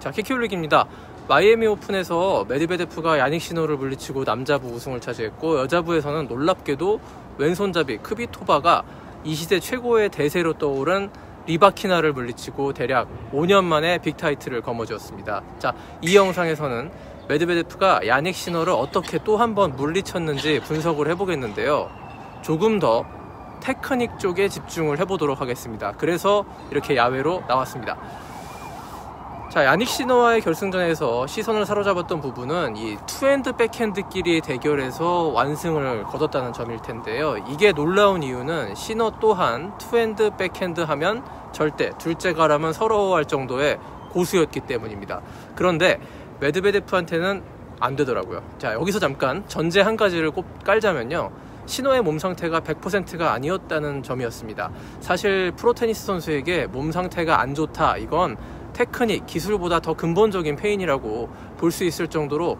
자, 키키올릭입니다. 마이애미 오픈에서 메드베데프가 야닉 시노를 물리치고 남자부 우승을 차지했고, 여자부에서는 놀랍게도 왼손잡이 크비토바가 이 시대 최고의 대세로 떠오른 리바키나를 물리치고 대략 5년 만에 빅타이틀을 거머쥐었습니다. 자, 이 영상에서는 메드베데프가 야닉 시노를 어떻게 또 한 번 물리쳤는지 분석을 해보겠는데요. 조금 더 테크닉 쪽에 집중을 해보도록 하겠습니다. 그래서 이렇게 야외로 나왔습니다. 자, 야닉 시노와의 결승전에서 시선을 사로잡았던 부분은 이 투핸드 백핸드끼리의 대결에서 완승을 거뒀다는 점일 텐데요. 이게 놀라운 이유는 시노 또한 투핸드 백핸드 하면 절대 둘째 가라면 서러워할 정도의 고수였기 때문입니다. 그런데 메드베데프한테는 안 되더라고요. 자, 여기서 잠깐 전제 한 가지를 꼭 깔자면요, 시노의 몸 상태가 100%가 아니었다는 점이었습니다. 사실 프로테니스 선수에게 몸 상태가 안 좋다, 이건 테크닉, 기술보다 더 근본적인 페인이라고 볼 수 있을 정도로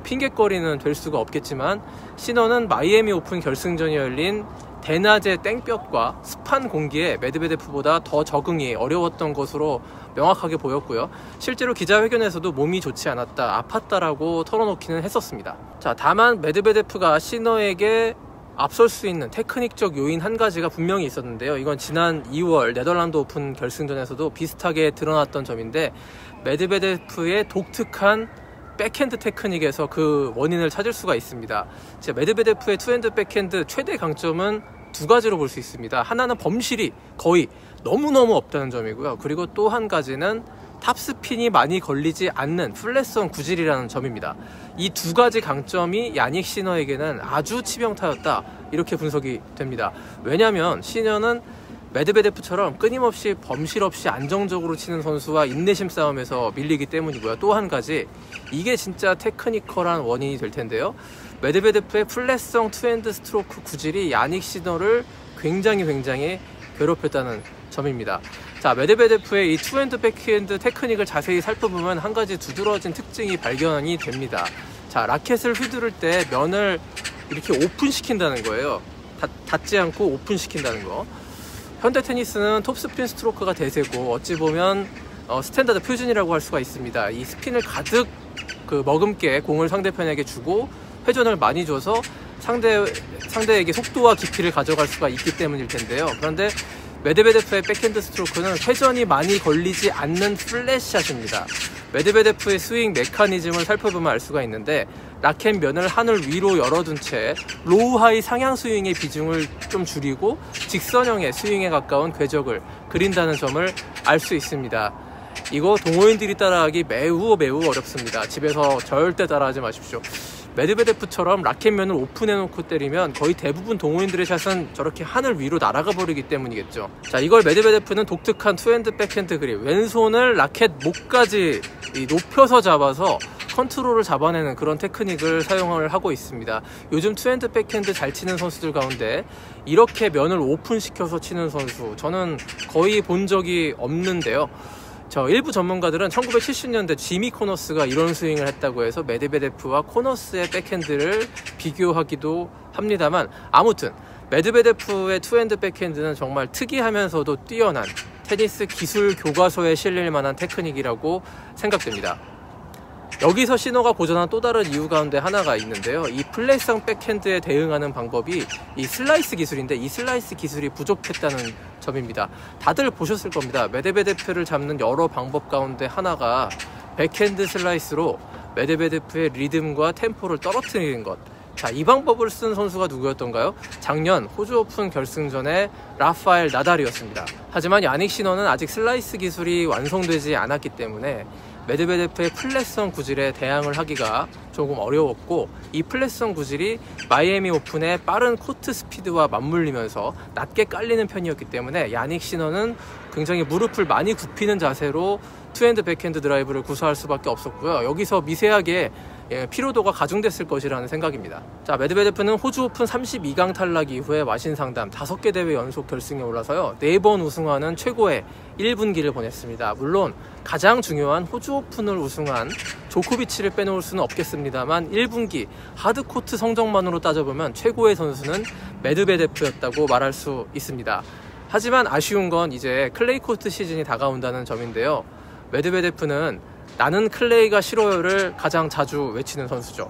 핑계거리는 될 수가 없겠지만, 시노는 마이애미 오픈 결승전이 열린 대낮의 땡볕과 습한 공기에 메드베데프보다 더 적응이 어려웠던 것으로 명확하게 보였고요. 실제로 기자회견에서도 몸이 좋지 않았다, 아팠다라고 털어놓기는 했었습니다. 자, 다만 메드베데프가 시노에게 앞설 수 있는 테크닉적 요인 한 가지가 분명히 있었는데요. 이건 지난 2월 네덜란드 오픈 결승전에서도 비슷하게 드러났던 점인데, 메드베데프의 독특한 백핸드 테크닉에서 그 원인을 찾을 수가 있습니다. 메드베데프의 투핸드 백핸드 최대 강점은 두 가지로 볼 수 있습니다. 하나는 범실이 거의 너무너무 없다는 점이고요. 그리고 또 한 가지는 탑스핀이 많이 걸리지 않는 플랫성 구질이라는 점입니다. 이 두 가지 강점이 야닉 시너에게는 아주 치명타였다, 이렇게 분석이 됩니다. 왜냐하면 시너는 메드베데프처럼 끊임없이 범실 없이 안정적으로 치는 선수와 인내심 싸움에서 밀리기 때문이고요. 또 한 가지, 이게 진짜 테크니컬한 원인이 될 텐데요. 메드베데프의 플랫성 투핸드 스트로크 구질이 야닉 시너를 굉장히 괴롭혔다는 점입니다. 자, 메드베데프의 이 투핸드 백핸드 테크닉을 자세히 살펴보면 한 가지 두드러진 특징이 발견이 됩니다. 자, 라켓을 휘두를 때 면을 이렇게 오픈시킨다는 거예요. 닿지 않고 오픈시킨다는 거. 현대 테니스는 톱스핀 스트로크가 대세고, 어찌 보면 스탠다드 표준이라고 할 수가 있습니다. 이 스핀을 가득 머금게 공을 상대편에게 주고 회전을 많이 줘서 상대에게 속도와 깊이를 가져갈 수가 있기 때문일 텐데요. 그런데 메드베데프의 백핸드 스트로크는 회전이 많이 걸리지 않는 플랫샷입니다. 메드베데프의 스윙 메커니즘을 살펴보면 알 수가 있는데, 라켓 면을 하늘 위로 열어둔 채 로우 하이 상향 스윙의 비중을 좀 줄이고 직선형의 스윙에 가까운 궤적을 그린다는 점을 알 수 있습니다. 이거 동호인들이 따라하기 매우 어렵습니다. 집에서 절대 따라하지 마십시오. 메드베데프처럼 라켓면을 오픈해놓고 때리면 거의 대부분 동호인들의 샷은 저렇게 하늘 위로 날아가 버리기 때문이겠죠. 자, 이걸 메드베데프는 독특한 투핸드 백핸드 그립, 왼손을 라켓 목까지 높여서 잡아서 컨트롤을 잡아내는 그런 테크닉을 사용을 하고 있습니다. 요즘 투핸드 백핸드 잘 치는 선수들 가운데 이렇게 면을 오픈시켜서 치는 선수, 저는 거의 본 적이 없는데요. 일부 전문가들은 1970년대 지미 코너스가 이런 스윙을 했다고 해서 메드베데프와 코너스의 백핸드를 비교하기도 합니다만, 아무튼 메드베데프의 투핸드 백핸드는 정말 특이하면서도 뛰어난 테니스 기술 교과서에 실릴 만한 테크닉이라고 생각됩니다. 여기서 시노가 고전한 또 다른 이유 가운데 하나가 있는데요. 이 플랫성 백핸드에 대응하는 방법이 이 슬라이스 기술인데, 이 슬라이스 기술이 부족했다는 점입니다. 다들 보셨을 겁니다. 메드베데프를 잡는 여러 방법 가운데 하나가 백핸드 슬라이스로 메드베데프의 리듬과 템포를 떨어뜨리는 것. 자, 이 방법을 쓴 선수가 누구였던가요? 작년 호주 오픈 결승전에 라파엘 나달이었습니다. 하지만 야닉 시너는 아직 슬라이스 기술이 완성되지 않았기 때문에 메드베데프의 플랫성 구질에 대항을 하기가 조금 어려웠고, 이 플랫성 구질이 마이애미 오픈의 빠른 코트 스피드와 맞물리면서 낮게 깔리는 편이었기 때문에 야닉 시너는 굉장히 무릎을 많이 굽히는 자세로 투핸드 백핸드 드라이브를 구사할 수밖에 없었고요. 여기서 미세하게 피로도가 가중됐을 것이라는 생각입니다. 자, 메드베데프는 호주 오픈 32강 탈락 이후에 마신 상담 5개 대회 연속 결승에 올라서요, 4번 우승하는 최고의 1분기를 보냈습니다. 물론 가장 중요한 호주 오픈을 우승한 조코비치를 빼놓을 수는 없겠습니다만, 1분기 하드코트 성적만으로 따져보면 최고의 선수는 메드베데프였다고 말할 수 있습니다. 하지만 아쉬운 건 이제 클레이코트 시즌이 다가온다는 점인데요. 메드베데프는 나는 클레이가 싫어요를 가장 자주 외치는 선수죠.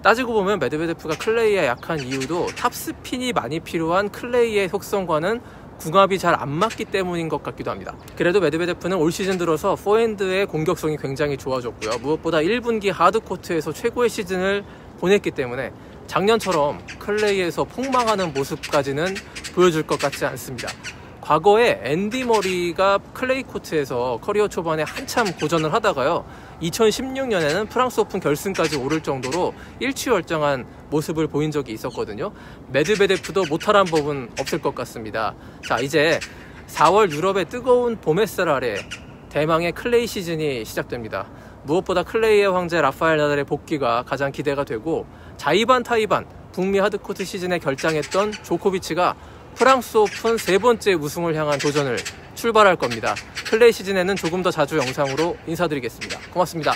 따지고 보면 메드베데프가 클레이에 약한 이유도 탑스핀이 많이 필요한 클레이의 속성과는 궁합이 잘 안 맞기 때문인 것 같기도 합니다. 그래도 메드베데프는 올 시즌 들어서 포핸드의 공격성이 굉장히 좋아졌고요. 무엇보다 1분기 하드코트에서 최고의 시즌을 보냈기 때문에 작년처럼 클레이에서 폭망하는 모습까지는 보여줄 것 같지 않습니다. 과거에 앤디 머리가 클레이 코트에서 커리어 초반에 한참 고전을 하다가요, 2016년에는 프랑스 오픈 결승까지 오를 정도로 일취월장한 모습을 보인 적이 있었거든요. 메드베데프도 못하란 법은 없을 것 같습니다. 자, 이제 4월 유럽의 뜨거운 봄 햇살 아래 대망의 클레이 시즌이 시작됩니다. 무엇보다 클레이의 황제 라파엘 나달의 복귀가 가장 기대가 되고, 자이반 타이반 북미 하드코트 시즌에 결장했던 조코비치가 프랑스 오픈 세 번째 우승을 향한 도전을 출발할 겁니다. 클레이 시즌에는 조금 더 자주 영상으로 인사드리겠습니다. 고맙습니다.